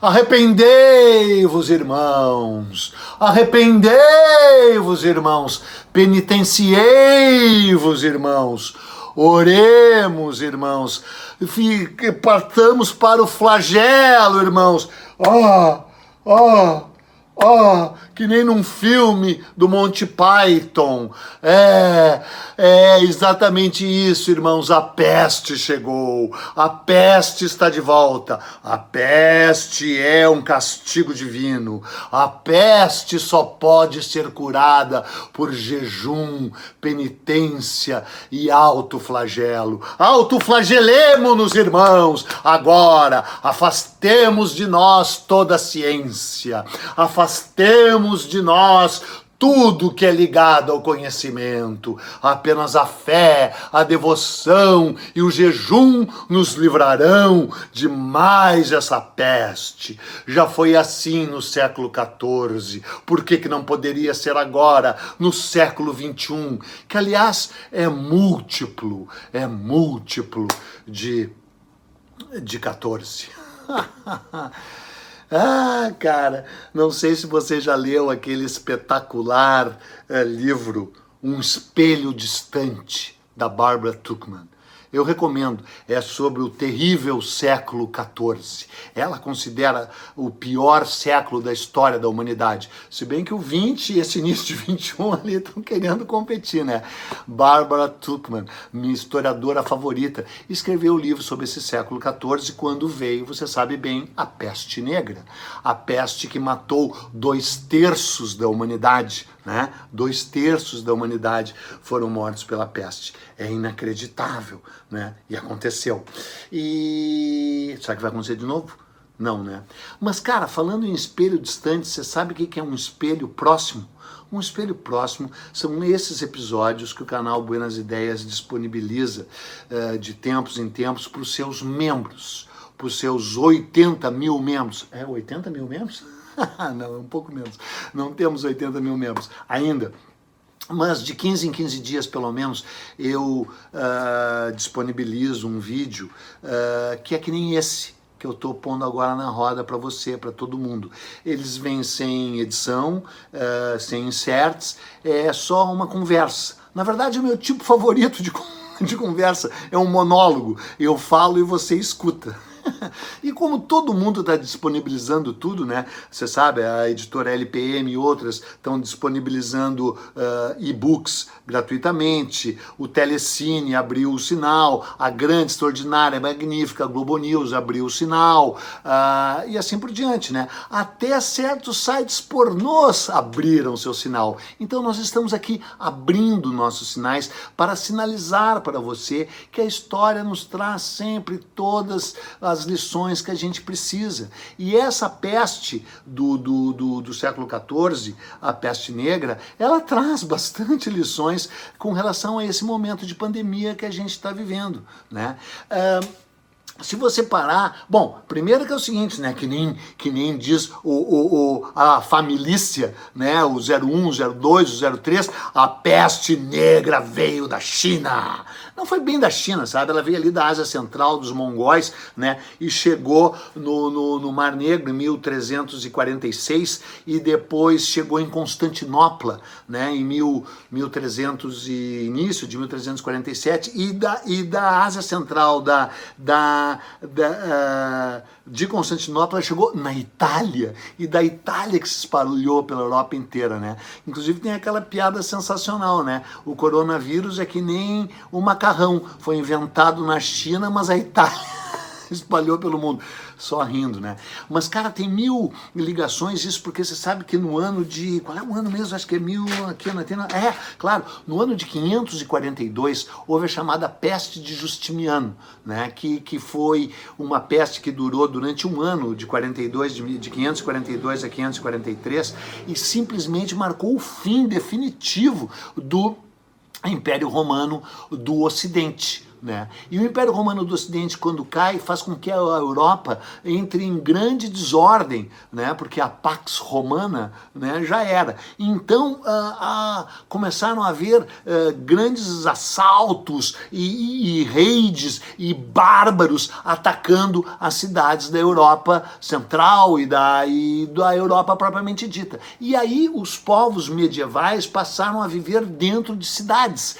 Arrependei-vos, irmãos, arrependei-vos, irmãos, penitenciei-vos, irmãos, oremos, irmãos, partamos para o flagelo, irmãos, que nem num filme do Monty Python. É exatamente isso, irmãos. A peste chegou, a peste está de volta. A peste é um castigo divino. A peste só pode ser curada por jejum, penitência e autoflagelo. Autoflagelemo-nos, irmãos. Agora, afastemos de nós toda a ciência. Afastemos de nós tudo que é ligado ao conhecimento. Apenas a fé, a devoção e o jejum nos livrarão de mais essa peste. Já foi assim no século XIV. Por que não poderia ser agora, no século XXI? Que, aliás, é múltiplo de 14. Cara, não sei se você já leu aquele espetacular livro Um Espelho Distante, da Barbara Tuchman. Eu recomendo, é sobre o terrível século XIV. Ela considera o pior século da história da humanidade. Se bem que o 20 e esse início de 21 ali estão querendo competir, né? Barbara Tuchman, minha historiadora favorita, escreveu o livro sobre esse século XIV quando veio, você sabe bem, a peste negra. A peste que matou 2/3 da humanidade, né? 2/3 da humanidade foram mortos pela peste. É inacreditável, né? E aconteceu. E será que vai acontecer de novo? Não, né? Mas, cara, falando em espelho distante, você sabe o que é um espelho próximo? Um espelho próximo são esses episódios que o canal Buenas Ideias disponibiliza de tempos em tempos para os seus membros, para os seus 80 mil membros. 80 mil membros? Não, é um pouco menos. Não temos 80 mil membros ainda. Mas de 15 em 15 dias, pelo menos, eu disponibilizo um vídeo que é que nem esse que eu estou pondo agora na roda para você, para todo mundo. Eles vêm sem edição, sem inserts, é só uma conversa. Na verdade, o meu tipo favorito de conversa é um monólogo. Eu falo e você escuta. E como todo mundo está disponibilizando tudo, né? Você sabe, a editora LPM e outras estão disponibilizando e-books gratuitamente, o Telecine abriu o sinal, a grande, extraordinária, magnífica Globo News abriu o sinal, e assim por diante, né? Até certos sites pornôs abriram seu sinal. Então nós estamos aqui abrindo nossos sinais para sinalizar para você que a história nos traz sempre todas as lições que a gente precisa. E essa peste do século XIV, a peste negra, ela traz bastante lições com relação a esse momento de pandemia que a gente está vivendo, né? Se você parar, bom, primeiro que é o seguinte, né, que nem diz a família, né, o 01, o 02, o 03, a peste negra veio da China. Não foi bem da China, sabe? Ela veio ali da Ásia Central, dos mongóis, né, e chegou no Mar Negro em 1346 e depois chegou em Constantinopla, né, em 1300 e início de 1347 e da Ásia Central, de Constantinopla chegou na Itália, e da Itália que se espalhou pela Europa inteira, né? Inclusive tem aquela piada sensacional, né? O coronavírus é que nem o macarrão, foi inventado na China, mas a Itália espalhou pelo mundo. Só rindo, né? Mas, cara, tem 1000 ligações, isso porque você sabe que no ano de... Qual é o ano mesmo? Acho que é 1000... claro, no ano de 542 houve a chamada peste de Justiniano, né? Que foi uma peste que durou durante um ano, de 542 a 543, e simplesmente marcou o fim definitivo do Império Romano do Ocidente. né? E o Império Romano do Ocidente, quando cai, faz com que a Europa entre em grande desordem, né? Porque a Pax Romana, né, já era. Então começaram a haver grandes assaltos e raids e bárbaros atacando as cidades da Europa Central e da Europa propriamente dita. E aí os povos medievais passaram a viver dentro de cidades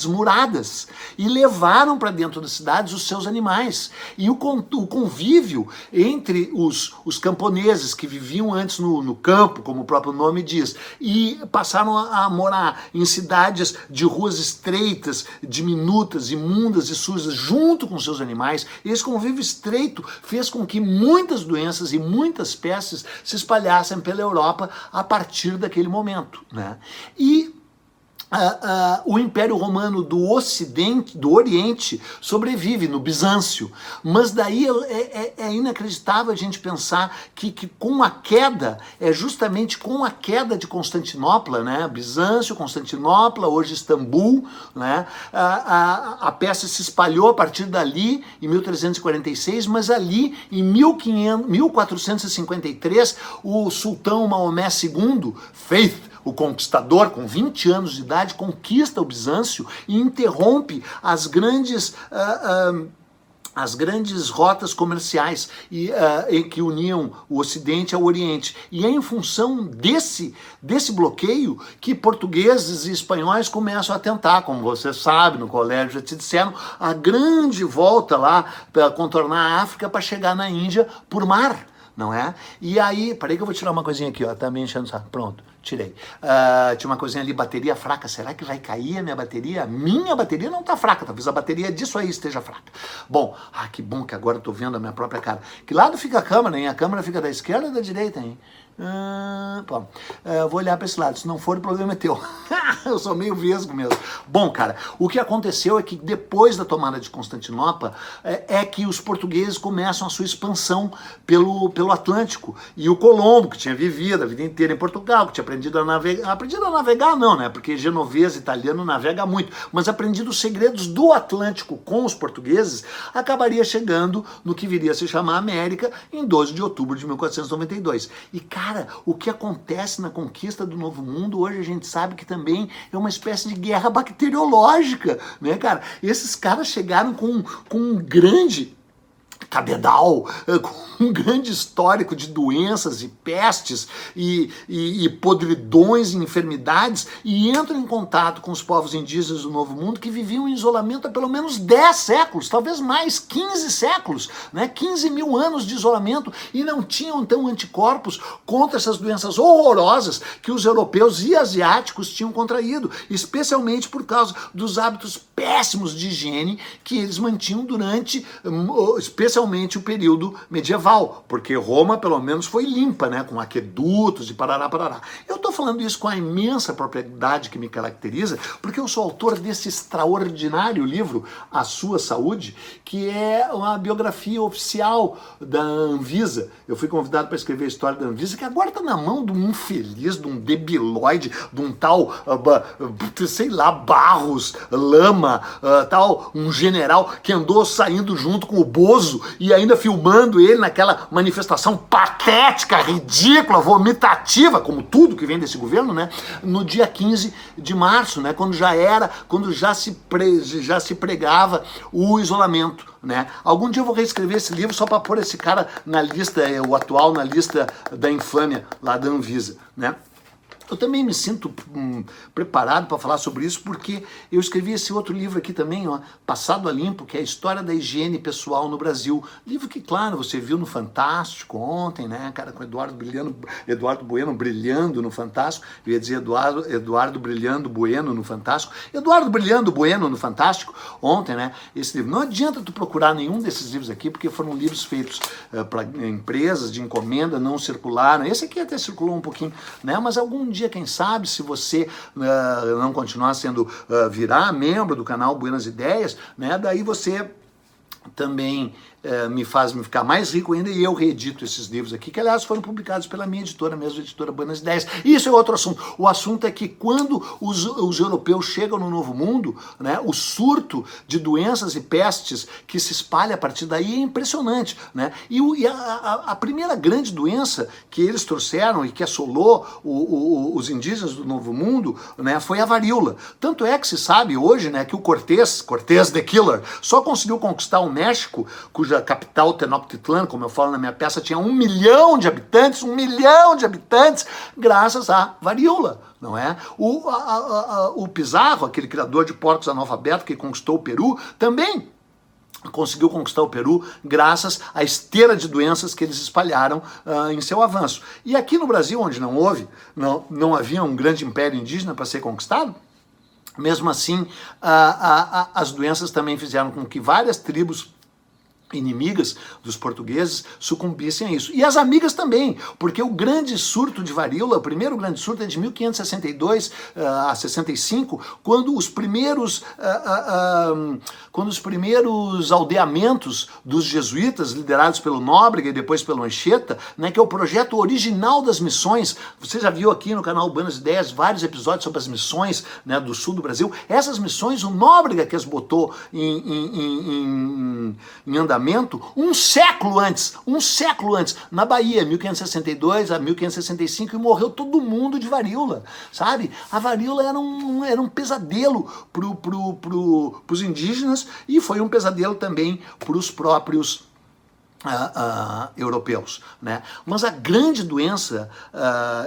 muradas, e levaram para dentro das cidades os seus animais. E o convívio entre os camponeses que viviam antes no campo, como o próprio nome diz, e passaram a morar em cidades de ruas estreitas, diminutas, imundas e sujas, junto com seus animais. Esse convívio estreito fez com que muitas doenças e muitas pestes se espalhassem pela Europa a partir daquele momento, né? E o Império Romano do Ocidente, do Oriente, sobrevive no Bizâncio. Mas daí é inacreditável a gente pensar que com a queda, justamente com a queda de Constantinopla, né? Bizâncio, Constantinopla, hoje Istambul, né? A peste se espalhou a partir dali, em 1346, mas ali, em 1453, o sultão Maomé II, Faith, o conquistador, com 20 anos de idade, conquista o Bizâncio e interrompe as grandes rotas comerciais que uniam o Ocidente ao Oriente. E é em função desse bloqueio que portugueses e espanhóis começam a tentar, como você sabe, no colégio já te disseram, a grande volta lá para contornar a África para chegar na Índia por mar, não é? E aí, peraí que eu vou tirar uma coisinha aqui, ó, tá me enchendo o saco. Pronto, tirei. Tinha uma coisinha ali, bateria fraca. Será que vai cair a minha bateria? A minha bateria não tá fraca, talvez a bateria disso aí esteja fraca. Bom, que bom que agora eu tô vendo a minha própria cara. Que lado fica a câmera, hein? A câmera fica da esquerda ou da direita, hein? Vou olhar para esse lado, se não for o problema é teu. Eu sou meio vesgo mesmo. Bom, cara, o que aconteceu é que depois da tomada de Constantinopla é que os portugueses começam a sua expansão pelo Atlântico, e o Colombo, que tinha vivido a vida inteira em Portugal, que tinha aprendido a navegar não, né, porque genovês italiano navega muito, mas aprendido os segredos do Atlântico com os portugueses, acabaria chegando no que viria a se chamar América em 12 de outubro de 1492. E, cara, o que acontece na conquista do Novo Mundo, hoje a gente sabe que também é uma espécie de guerra bacteriológica, né, cara? Esses caras chegaram com um grande cabedal, com um grande histórico de doenças e pestes e podridões e enfermidades, e entram em contato com os povos indígenas do Novo Mundo que viviam em isolamento há pelo menos 10 séculos, talvez mais, 15 séculos, né? 15 mil anos de isolamento, e não tinham então anticorpos contra essas doenças horrorosas que os europeus e asiáticos tinham contraído, especialmente por causa dos hábitos péssimos de higiene que eles mantinham durante, especialmente, o período medieval, porque Roma pelo menos foi limpa, né, com aquedutos e parará. Eu estou falando isso com a imensa propriedade que me caracteriza, porque eu sou autor desse extraordinário livro, A Sua Saúde, que é uma biografia oficial da Anvisa. Eu fui convidado para escrever a história da Anvisa, que agora está na mão de um infeliz, de um debilóide, de um tal, sei lá, Barros, Lama, tal, um general que andou saindo junto com o Bozo e ainda filmando ele naquela manifestação patética, ridícula, vomitativa, como tudo que vem desse governo, né? No dia 15 de março, né? Quando já se pregava o isolamento, né? Algum dia eu vou reescrever esse livro só para pôr esse cara na lista, o atual na lista da infâmia lá da Anvisa, né? Eu também me sinto preparado para falar sobre isso, porque eu escrevi esse outro livro aqui também, ó, Passado a Limpo, que é a história da higiene pessoal no Brasil. Livro que, claro, você viu no Fantástico ontem, né, cara, com Eduardo Bueno brilhando no Fantástico. Eu ia dizer Eduardo Brilhando Bueno no Fantástico. Eduardo Brilhando Bueno no Fantástico ontem, né, esse livro. Não adianta tu procurar nenhum desses livros aqui, porque foram livros feitos para empresas de encomenda, não circularam. Esse aqui até circulou um pouquinho, né, mas algum dia, quem sabe, se você não continuar sendo, virar membro do canal Buenas Ideias, né, daí você também me faz me ficar mais rico ainda, e eu reedito esses livros aqui, que aliás foram publicados pela minha editora mesmo, a editora Buenas Ideias. E isso é outro assunto. O assunto é que quando os europeus chegam no Novo Mundo, né, o surto de doenças e pestes que se espalha a partir daí é impressionante, né? E a primeira grande doença que eles trouxeram e que assolou os indígenas do Novo Mundo, né, foi a varíola. Tanto é que se sabe hoje, né, que o Cortés the Killer, só conseguiu conquistar o México, cuja capital, Tenochtitlan, como eu falo na minha peça, tinha 1 milhão de habitantes, graças à varíola, não é? O Pizarro, aquele criador de porcos analfabetos que conquistou o Peru, também conseguiu conquistar o Peru graças à esteira de doenças que eles espalharam em seu avanço. E aqui no Brasil, onde não havia um grande império indígena para ser conquistado, mesmo assim, as doenças também fizeram com que várias tribos inimigas dos portugueses sucumbissem a isso. E as amigas também, porque o grande surto de varíola, o primeiro grande surto é de 1562 a 65, quando os primeiros aldeamentos dos jesuítas, liderados pelo Nóbrega e depois pelo Anchieta, né, que é o projeto original das missões. Você já viu aqui no canal Buenas Ideias vários episódios sobre as missões, né, do sul do Brasil. Essas missões, o Nóbrega que as botou em andamento um século antes, na Bahia, 1562 a 1565, e morreu todo mundo de varíola, sabe? A varíola era um pesadelo pros indígenas, e foi um pesadelo também para os próprios europeus, né? Mas a grande doença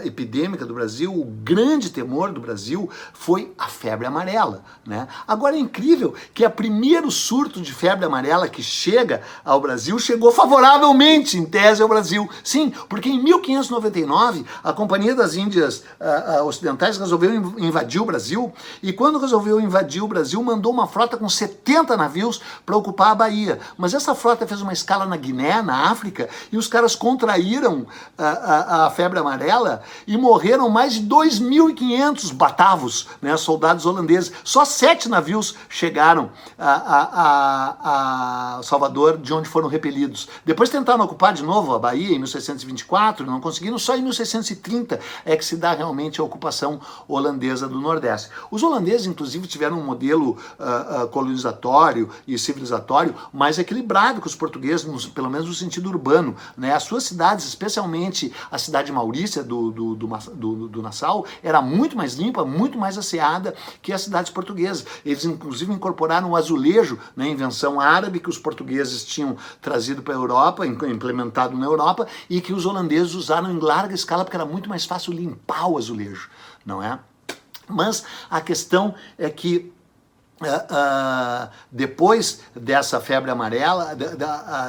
epidêmica do Brasil, o grande temor do Brasil foi a febre amarela, né? Agora é incrível que o primeiro surto de febre amarela que chega ao Brasil chegou favoravelmente, em tese, ao Brasil. Sim, porque em 1599 a Companhia das Índias Ocidentais resolveu invadir o Brasil, e quando resolveu invadir o Brasil, mandou uma frota com 70 navios para ocupar a Bahia. Mas essa frota fez uma escala na Guiné, na África, e os caras contraíram a febre amarela e morreram mais de 2.500 batavos, né, soldados holandeses. Só 7 navios chegaram a Salvador, de onde foram repelidos. Depois tentaram ocupar de novo a Bahia em 1624, não conseguiram. Só em 1630 é que se dá realmente a ocupação holandesa do Nordeste. Os holandeses, inclusive, tiveram um modelo colonizatório e civilizatório mais equilibrado que os portugueses, pelo menos no sentido urbano, né? As suas cidades, especialmente a cidade de Maurícia do Nassau, era muito mais limpa, muito mais asseada que as cidades portuguesas. Eles inclusive incorporaram o azulejo, né, invenção árabe que os portugueses tinham trazido para a Europa, implementado na Europa, e que os holandeses usaram em larga escala porque era muito mais fácil limpar o azulejo, não é? Mas a questão é que depois dessa febre amarela,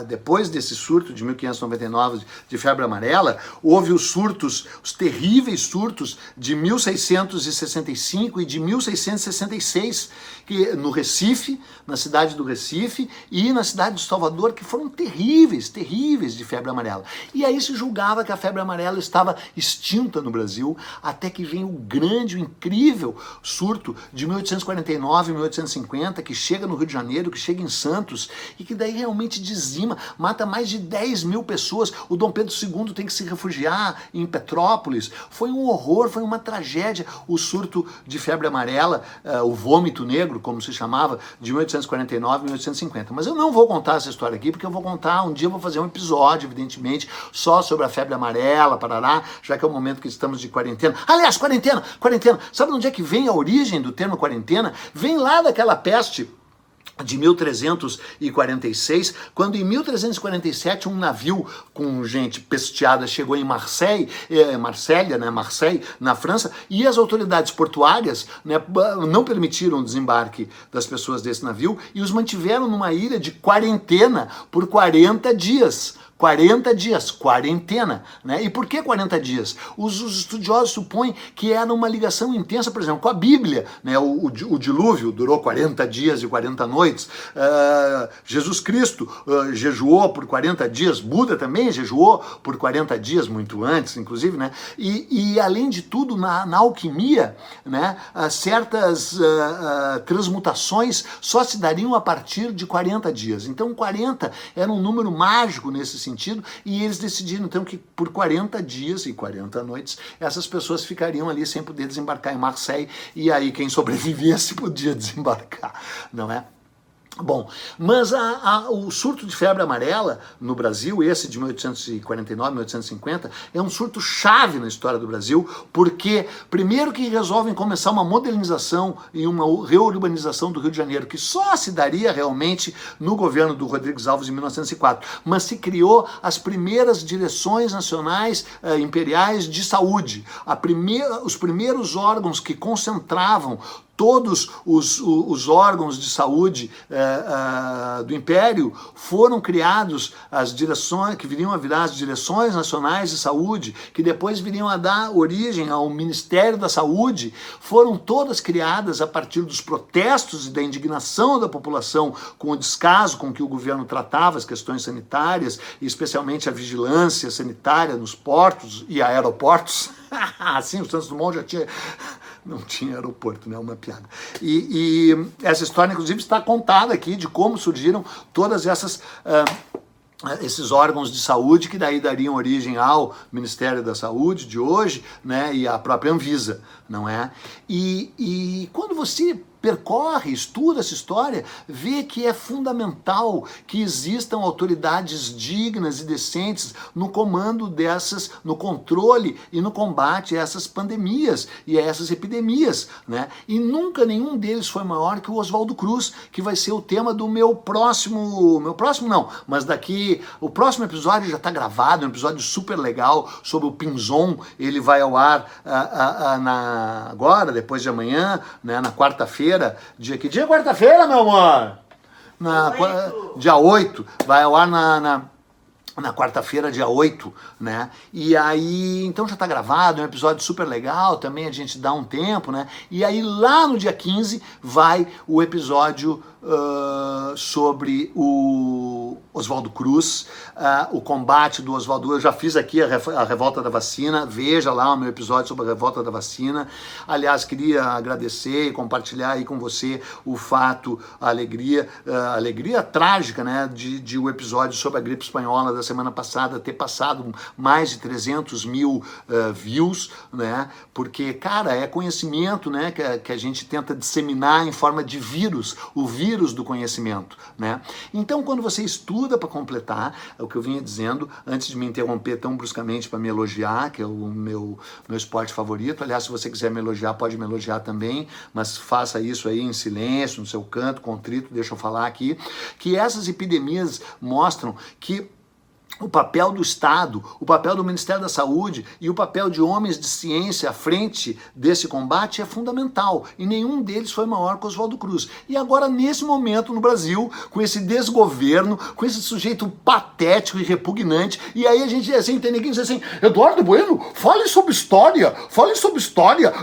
depois desse surto de 1599 de febre amarela, houve os terríveis surtos de 1665 e de 1666, que no Recife, na cidade do Recife e na cidade de Salvador, que foram terríveis de febre amarela. E aí se julgava que a febre amarela estava extinta no Brasil, até que vem o grande, o incrível surto de 1849 e 1850, que chega no Rio de Janeiro, que chega em Santos, e que daí realmente dizima, mata mais de 10 mil pessoas. O Dom Pedro II tem que se refugiar em Petrópolis. Foi um horror, foi uma tragédia o surto de febre amarela, o vômito negro, como se chamava, de 1849 e 1850. Mas eu não vou contar essa história aqui, porque eu vou contar, um dia eu vou fazer um episódio, evidentemente, só sobre a febre amarela, parará, já que é o momento que estamos de quarentena. Aliás, quarentena! Sabe de onde é que vem a origem do termo quarentena? Vem lá daquela peste de 1346, quando em 1347 um navio com gente pesteada chegou em Marseille, na França, e as autoridades portuárias, né, não permitiram o desembarque das pessoas desse navio e os mantiveram numa ilha de quarentena por 40 dias. 40 dias, quarentena, né? E por que 40 dias? Os estudiosos supõem que era uma ligação intensa, por exemplo, com a Bíblia, né? O dilúvio durou 40 dias e 40 noites, Jesus Cristo jejuou por 40 dias, Buda também jejuou por 40 dias, muito antes, inclusive, né? E além de tudo, na alquimia, né? Certas transmutações só se dariam a partir de 40 dias. Então 40 era um número mágico nesse sentido, e eles decidiram então que por 40 dias e 40 noites essas pessoas ficariam ali sem poder desembarcar em Marseille, e aí quem sobrevivesse podia desembarcar, não é? Bom, mas o surto de febre amarela no Brasil, esse de 1849, 1850, é um surto chave na história do Brasil, porque primeiro que resolvem começar uma modernização e uma reurbanização do Rio de Janeiro, que só se daria realmente no governo do Rodrigues Alves em 1904, mas se criou as primeiras direções nacionais imperiais de saúde, os primeiros órgãos que concentravam todos os órgãos de saúde do Império foram criados, as direções, que viriam a virar as Direções Nacionais de Saúde, que depois viriam a dar origem ao Ministério da Saúde, foram todas criadas a partir dos protestos e da indignação da população com o descaso com que o governo tratava as questões sanitárias, e especialmente a vigilância sanitária nos portos e aeroportos. Assim, o Santos Dumont já tinha... Não tinha aeroporto, né? Uma piada. E essa história, inclusive, está contada aqui de como surgiram todas esses órgãos de saúde, que daí dariam origem ao Ministério da Saúde de hoje, né? E à própria Anvisa, não é? E quando você percorre, estuda essa história, vê que é fundamental que existam autoridades dignas e decentes no comando dessas, no controle e no combate a essas pandemias e a essas epidemias, né? E nunca nenhum deles foi maior que o Oswaldo Cruz, que vai ser o tema do meu próximo não, mas o próximo episódio já está gravado, um episódio super legal sobre o Pinzon. Ele vai ao ar agora, depois de amanhã, né, na quarta-feira. Que dia é quarta-feira, meu amor? Dia 8. Vai ao ar na quarta-feira, dia 8, né? E aí, então já tá gravado, é um episódio super legal, também a gente dá um tempo, né? E aí lá no dia 15 vai o episódio sobre o Oswaldo Cruz, o combate do Oswaldo. Eu já fiz aqui a revolta da vacina, veja lá o meu episódio sobre a revolta da vacina. Aliás, queria agradecer e compartilhar aí com você o fato, a alegria trágica, né, de o episódio sobre a gripe espanhola da semana passada ter passado mais de 300 mil views, né, porque, cara, é conhecimento, né, que a gente tenta disseminar em forma de vírus, o vírus do conhecimento, né? Então, quando você estuda para completar, é o que eu vinha dizendo, antes de me interromper tão bruscamente para me elogiar, que é o meu esporte favorito. Aliás, se você quiser me elogiar, pode me elogiar também, mas faça isso aí em silêncio, no seu canto, contrito, deixa eu falar aqui, que essas epidemias mostram que o papel do Estado, o papel do Ministério da Saúde e o papel de homens de ciência à frente desse combate é fundamental. E nenhum deles foi maior que Oswaldo Cruz. E agora, nesse momento, no Brasil, com esse desgoverno, com esse sujeito patético e repugnante, e aí a gente, assim, tem ninguém que diz assim: Eduardo Bueno, fale sobre história,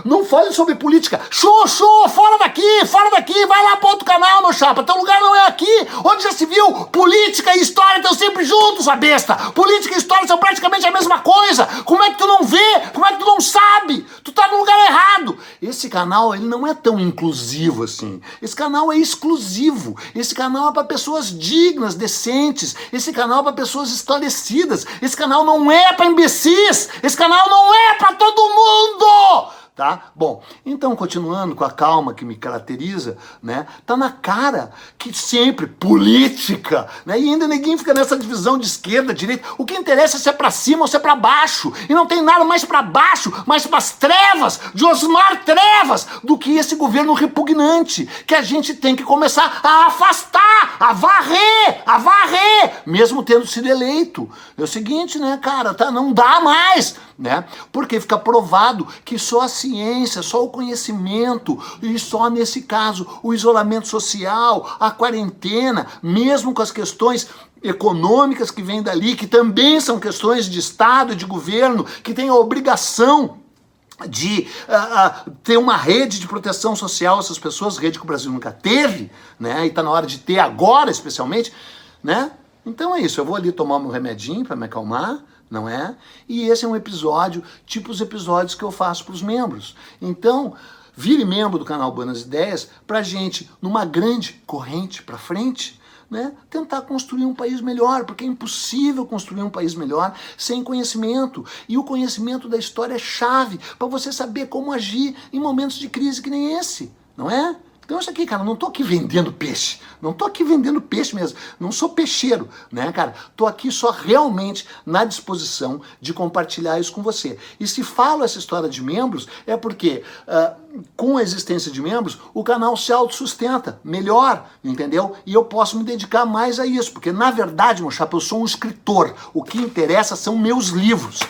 não fale sobre política. Show, fora daqui, vai lá para outro canal, meu chapa, teu lugar não é aqui, onde já se viu, política e história estão sempre juntos, a besta. Política e história são praticamente a mesma coisa. Como é que tu não vê? Como é que tu não sabe? Tu tá no lugar errado. Esse canal, ele não é tão inclusivo assim. Esse canal é exclusivo. Esse canal é para pessoas dignas, decentes. Esse canal é para pessoas esclarecidas. Esse canal não é para imbecis. Esse canal não é para todo mundo. Tá? Bom, então continuando com a calma que me caracteriza, né? Tá na cara que sempre política, né? E ainda ninguém fica nessa divisão de esquerda, direita. O que interessa é se é pra cima ou se é pra baixo. E não tem nada mais pra baixo, mais pras trevas, de Osmar Trevas, do que esse governo repugnante, que a gente tem que começar a afastar, a varrer, mesmo tendo sido eleito. É o seguinte, né, cara, tá? Não dá mais, né? Porque fica provado que só a ciência, só o conhecimento, e só nesse caso o isolamento social, a quarentena, mesmo com as questões econômicas que vêm dali, que também são questões de Estado, de governo, que têm a obrigação de ter uma rede de proteção social, essas pessoas, rede que o Brasil nunca teve, né? E está na hora de ter agora, especialmente, né? Então é isso, eu vou ali tomar meu remedinho para me acalmar, não é? E esse é um episódio, tipo os episódios que eu faço para os membros. Então, vire membro do canal Buenas Ideias para a gente, numa grande corrente para frente, né, tentar construir um país melhor, porque é impossível construir um país melhor sem conhecimento. E o conhecimento da história é chave para você saber como agir em momentos de crise que nem esse, não é? Então isso aqui, cara, não tô aqui vendendo peixe, não tô aqui vendendo peixe mesmo, não sou peixeiro, né, cara? Tô aqui só realmente na disposição de compartilhar isso com você. E se falo essa história de membros, é porque com a existência de membros, o canal se autossustenta melhor, entendeu? E eu posso me dedicar mais a isso, porque na verdade, meu chapa, eu sou um escritor, o que interessa são meus livros,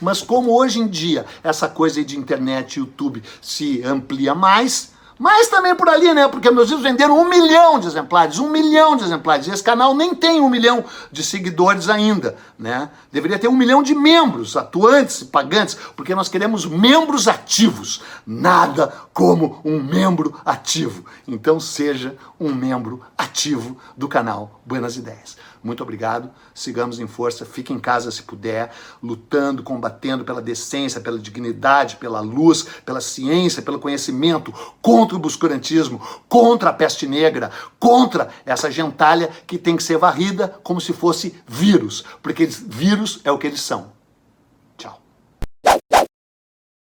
mas como hoje em dia essa coisa aí de internet e YouTube se amplia mais, mas também por ali, né? Porque meus livros venderam 1 milhão de exemplares, 1 milhão de exemplares. E esse canal nem tem 1 milhão de seguidores ainda, né? Deveria ter 1 milhão de membros, atuantes e pagantes, porque nós queremos membros ativos. Nada como um membro ativo. Então seja um membro ativo do canal Buenas Ideias. Muito obrigado, sigamos em força, fique em casa se puder, lutando, combatendo pela decência, pela dignidade, pela luz, pela ciência, pelo conhecimento, contra o obscurantismo, contra a peste negra, contra essa gentalha que tem que ser varrida como se fosse vírus, porque vírus é o que eles são.